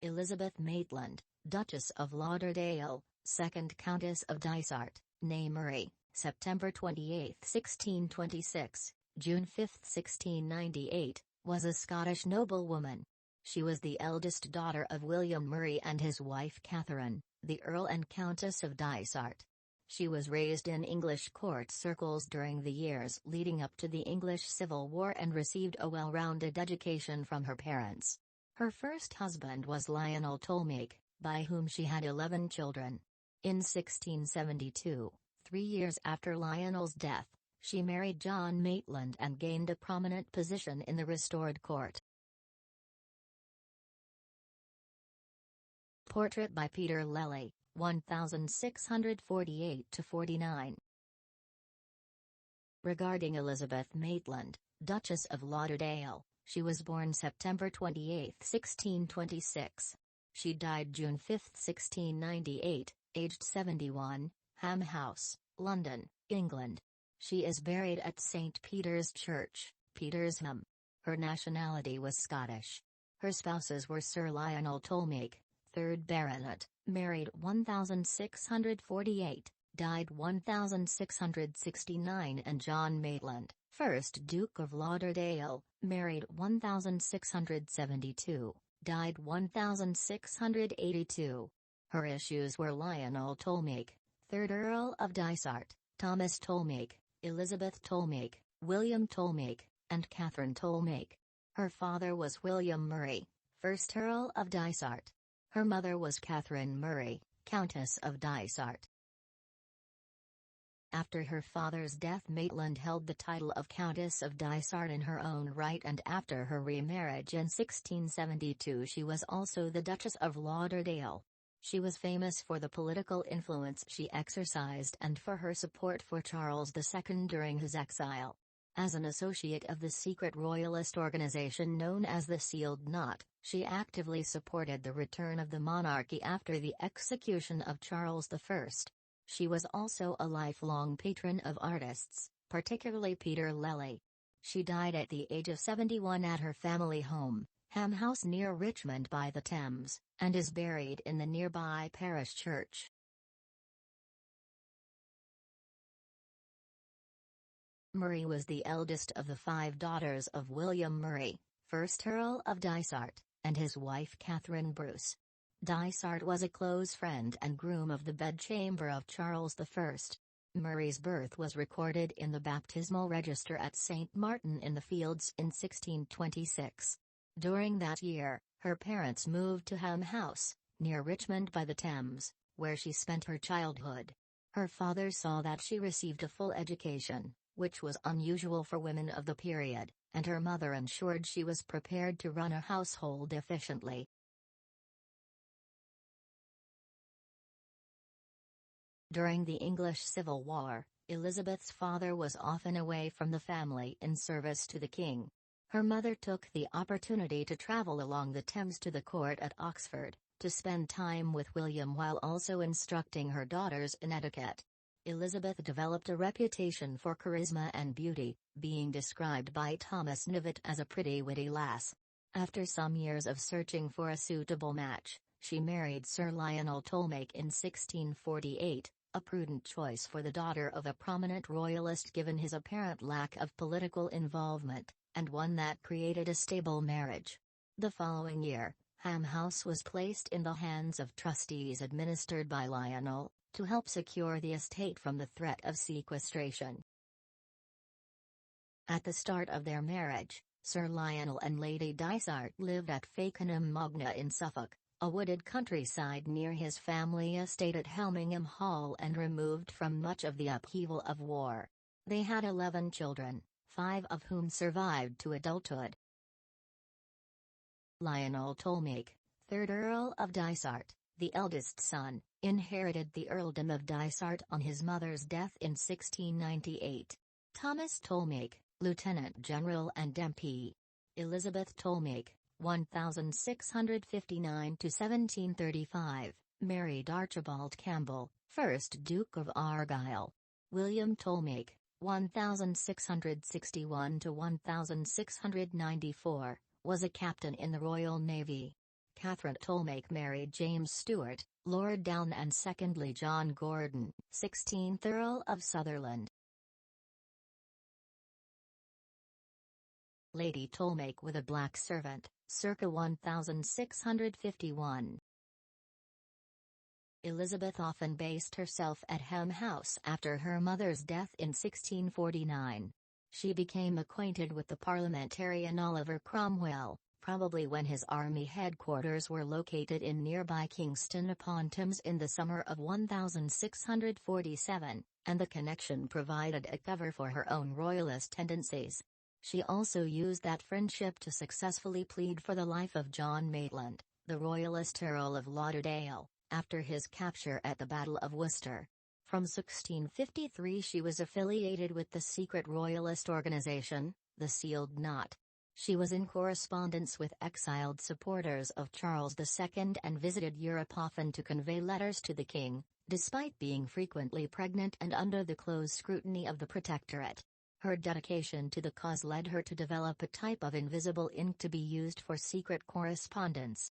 Elizabeth Maitland, Duchess of Lauderdale, 2nd Countess of Dysart, née Murray, September 28, 1626, June 5, 1698, was a Scottish noblewoman. She was the eldest daughter of William Murray and his wife Catherine, the Earl and Countess of Dysart. She was raised in English court circles during the years leading up to the English Civil War and received a well-rounded education from her parents. Her first husband was Lionel Tolmake, by whom she had 11 children. In 1672, 3 years after Lionel's death, she married John Maitland and gained a prominent position in the restored court. Portrait by Peter Lely, 1648–49. Regarding Elizabeth Maitland, Duchess of Lauderdale, she was born September 28, 1626. She died June 5, 1698, aged 71, Ham House, London, England. She is buried at St. Peter's Church, Petersham. Her nationality was Scottish. Her spouses were Sir Lionel Tolmake, 3rd Baronet, married 1648, died 1669, and John Maitland, 1st Duke of Lauderdale, married 1672, died 1682. Her issues were Lionel Tolmake, 3rd Earl of Dysart, Thomas Tolmake, Elizabeth Tolmake, William Tolmake, and Catherine Tolmake. Her father was William Murray, 1st Earl of Dysart. Her mother was Catherine Murray, Countess of Dysart. After her father's death, Maitland held the title of Countess of Dysart in her own right, and after her remarriage in 1672 she was also the Duchess of Lauderdale. She was famous for the political influence she exercised and for her support for Charles II during his exile. As an associate of the secret royalist organization known as the Sealed Knot, she actively supported the return of the monarchy after the execution of Charles I. She was also a lifelong patron of artists, particularly Peter Lely. She died at the age of 71 at her family home, Ham House near Richmond by the Thames, and is buried in the nearby parish church. Murray was the eldest of the 5 daughters of William Murray, 1st Earl of Dysart, and his wife Catherine Bruce. Dysart was a close friend and groom of the bedchamber of Charles I. Murray's birth was recorded in the baptismal register at St. Martin in the Fields in 1626. During that year, her parents moved to Ham House, near Richmond by the Thames, where she spent her childhood. Her father saw that she received a full education, which was unusual for women of the period, and her mother ensured she was prepared to run a household efficiently. During the English Civil War, Elizabeth's father was often away from the family in service to the king. Her mother took the opportunity to travel along the Thames to the court at Oxford, to spend time with William while also instructing her daughters in etiquette. Elizabeth developed a reputation for charisma and beauty, being described by Thomas Knyvet as a pretty witty lass. After some years of searching for a suitable match, she married Sir Lionel Tolmake in 1648, a prudent choice for the daughter of a prominent royalist given his apparent lack of political involvement, and one that created a stable marriage. The following year, Ham House was placed in the hands of trustees administered by Lionel, to help secure the estate from the threat of sequestration. At the start of their marriage, Sir Lionel and Lady Dysart lived at Fakenham Magna in Suffolk, a wooded countryside near his family estate at Helmingham Hall and removed from much of the upheaval of war. They had 11 children, 5 of whom survived to adulthood. Lionel Tolmake, 3rd Earl of Dysart, the eldest son, inherited the earldom of Dysart on his mother's death in 1698. Thomas Tolmake, Lieutenant General and MP. Elizabeth Tolmake, 1659–1735, married Archibald Campbell, 1st Duke of Argyll. William Tolmake, 1661–1694, was a captain in the Royal Navy. Catherine Tollemache married James Stuart, Lord Down, and secondly John Gordon, 16th Earl of Sutherland. Lady Tollemache with a black servant, circa 1651. Elizabeth often based herself at Ham House after her mother's death in 1649. She became acquainted with the parliamentarian Oliver Cromwell, probably when his army headquarters were located in nearby Kingston upon Thames in the summer of 1647, and the connection provided a cover for her own royalist tendencies. She also used that friendship to successfully plead for the life of John Maitland, the royalist Earl of Lauderdale, after his capture at the Battle of Worcester. From 1653 she was affiliated with the secret royalist organization, the Sealed Knot. She was in correspondence with exiled supporters of Charles II and visited Europe often to convey letters to the king, despite being frequently pregnant and under the close scrutiny of the Protectorate. Her dedication to the cause led her to develop a type of invisible ink to be used for secret correspondence.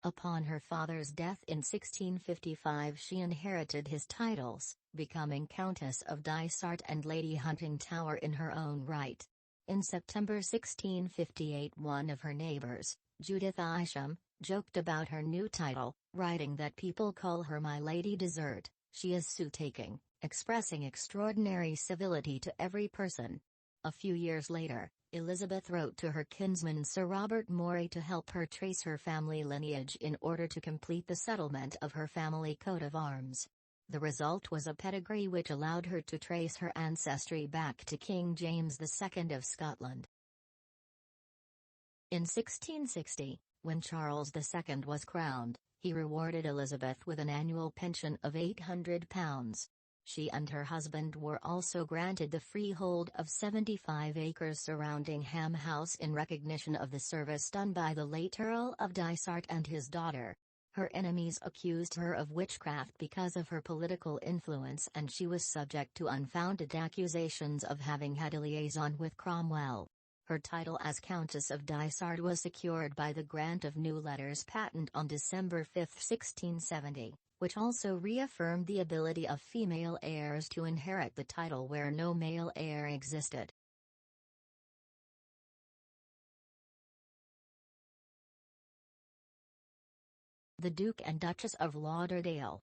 Upon her father's death in 1655 she inherited his titles, becoming Countess of Dysart and Lady Huntingtower in her own right. In September 1658 one of her neighbors, Judith Isham, joked about her new title, writing that people call her My Lady Desert, she is suit-taking, expressing extraordinary civility to every person. A few years later, Elizabeth wrote to her kinsman Sir Robert Moray to help her trace her family lineage in order to complete the settlement of her family coat of arms. The result was a pedigree which allowed her to trace her ancestry back to King James II of Scotland. In 1660, when Charles II was crowned, he rewarded Elizabeth with an annual pension of £800. She and her husband were also granted the freehold of 75 acres surrounding Ham House in recognition of the service done by the late Earl of Dysart and his daughter. Her enemies accused her of witchcraft because of her political influence, and she was subject to unfounded accusations of having had a liaison with Cromwell. Her title as Countess of Dysart was secured by the grant of New Letters Patent on December 5, 1670. Which also reaffirmed the ability of female heirs to inherit the title where no male heir existed. The Duke and Duchess of Lauderdale.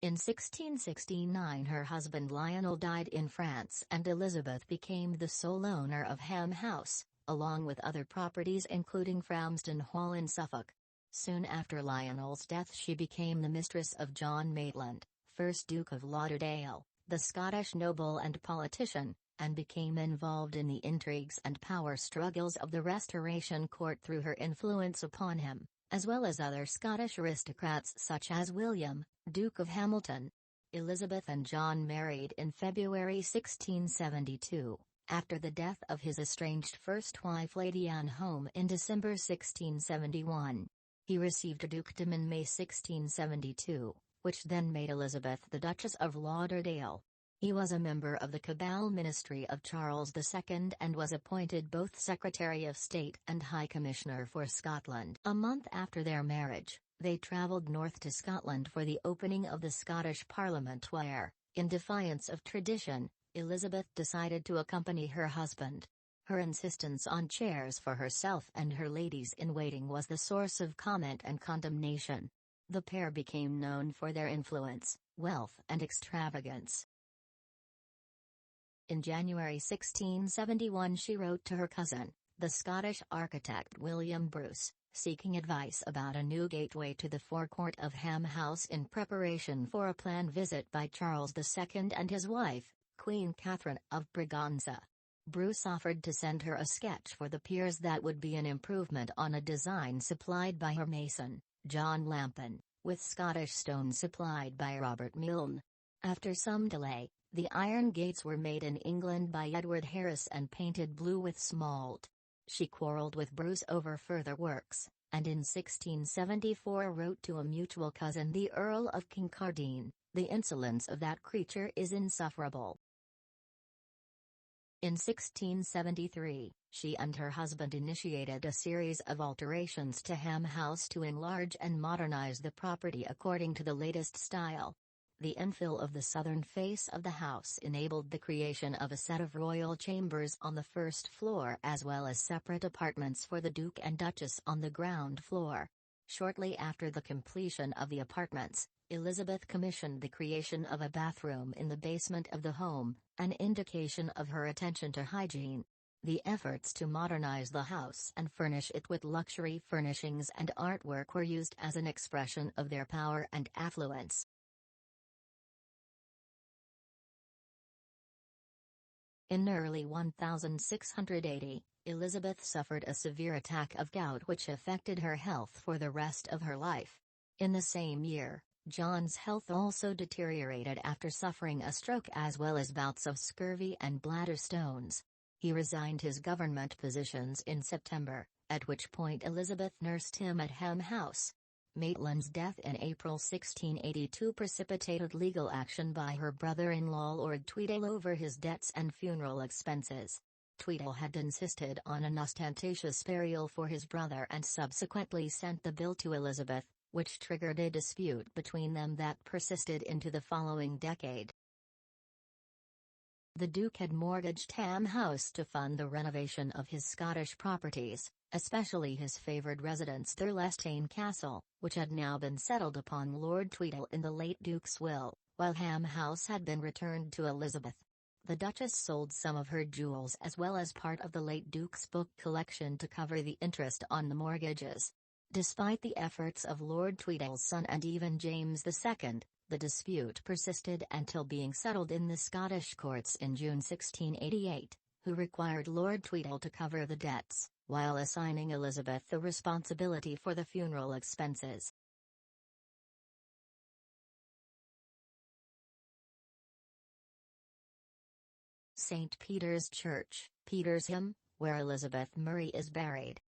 In 1669 her husband Lionel died in France and Elizabeth became the sole owner of Ham House, along with other properties including Framsden Hall in Suffolk. Soon after Lionel's death she became the mistress of John Maitland, 1st Duke of Lauderdale, the Scottish noble and politician, and became involved in the intrigues and power struggles of the Restoration Court through her influence upon him, as well as other Scottish aristocrats such as William, Duke of Hamilton. Elizabeth and John married in February 1672, after the death of his estranged first wife Lady Anne Home in December 1671. He received a dukedom in May 1672, which then made Elizabeth the Duchess of Lauderdale. He was a member of the Cabal Ministry of Charles II and was appointed both Secretary of State and High Commissioner for Scotland. A month after their marriage, they travelled north to Scotland for the opening of the Scottish Parliament where, in defiance of tradition, Elizabeth decided to accompany her husband. Her insistence on chairs for herself and her ladies-in-waiting was the source of comment and condemnation. The pair became known for their influence, wealth and extravagance. In January 1671 she wrote to her cousin, the Scottish architect William Bruce, seeking advice about a new gateway to the forecourt of Ham House in preparation for a planned visit by Charles II and his wife, Queen Catherine of Braganza. Bruce offered to send her a sketch for the piers that would be an improvement on a design supplied by her mason, John Lampin, with Scottish stone supplied by Robert Milne. After some delay, the iron gates were made in England by Edward Harris and painted blue with smalt. She quarrelled with Bruce over further works, and in 1674 wrote to a mutual cousin the Earl of Kincardine, "The insolence of that creature is insufferable." In 1673, she and her husband initiated a series of alterations to Ham House to enlarge and modernize the property according to the latest style. The infill of the southern face of the house enabled the creation of a set of royal chambers on the first floor as well as separate apartments for the Duke and Duchess on the ground floor. Shortly after the completion of the apartments, Elizabeth commissioned the creation of a bathroom in the basement of the home, an indication of her attention to hygiene. The efforts to modernize the house and furnish it with luxury furnishings and artwork were used as an expression of their power and affluence. In early 1680, Elizabeth suffered a severe attack of gout which affected her health for the rest of her life. In the same year, John's health also deteriorated after suffering a stroke as well as bouts of scurvy and bladder stones. He resigned his government positions in September, at which point Elizabeth nursed him at Ham House. Maitland's death in April 1682 precipitated legal action by her brother-in-law Lord Tweedale over his debts and funeral expenses. Tweedale had insisted on an ostentatious burial for his brother and subsequently sent the bill to Elizabeth, which triggered a dispute between them that persisted into the following decade. The Duke had mortgaged Ham House to fund the renovation of his Scottish properties, especially his favoured residence Thirlestane Castle, which had now been settled upon Lord Tweedale in the late Duke's will, while Ham House had been returned to Elizabeth. The Duchess sold some of her jewels as well as part of the late Duke's book collection to cover the interest on the mortgages. Despite the efforts of Lord Tweedale's son and even James II, the dispute persisted until being settled in the Scottish courts in June 1688, who required Lord Tweedale to cover the debts, while assigning Elizabeth the responsibility for the funeral expenses. St. Peter's Church, Petersham, where Elizabeth Murray is buried.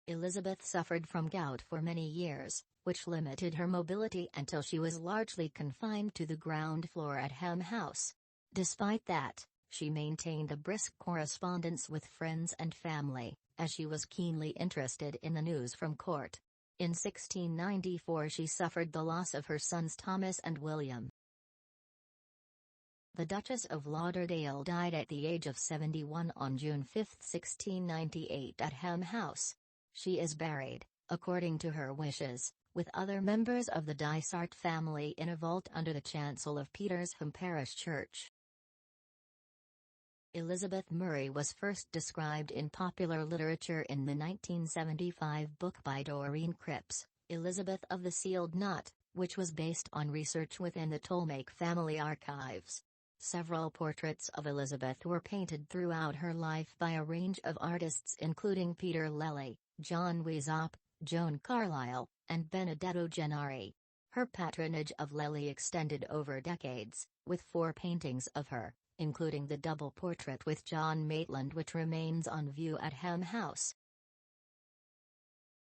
Elizabeth suffered from gout for many years, which limited her mobility until she was largely confined to the ground floor at Ham House. Despite that, she maintained a brisk correspondence with friends and family, as she was keenly interested in the news from court. In 1694 she suffered the loss of her sons Thomas and William. The Duchess of Lauderdale died at the age of 71 on June 5, 1698 at Ham House. She is buried, according to her wishes, with other members of the Dysart family in a vault under the chancel of Petersham Parish Church. Elizabeth Murray was first described in popular literature in the 1975 book by Doreen Cripps, Elizabeth of the Sealed Knot, which was based on research within the Tolmake family archives. Several portraits of Elizabeth were painted throughout her life by a range of artists including Peter Lely, John Weisop, Joan Carlyle, and Benedetto Gennari. Her patronage of Lely extended over decades, with 4 paintings of her, including the double portrait with John Maitland which remains on view at Ham House.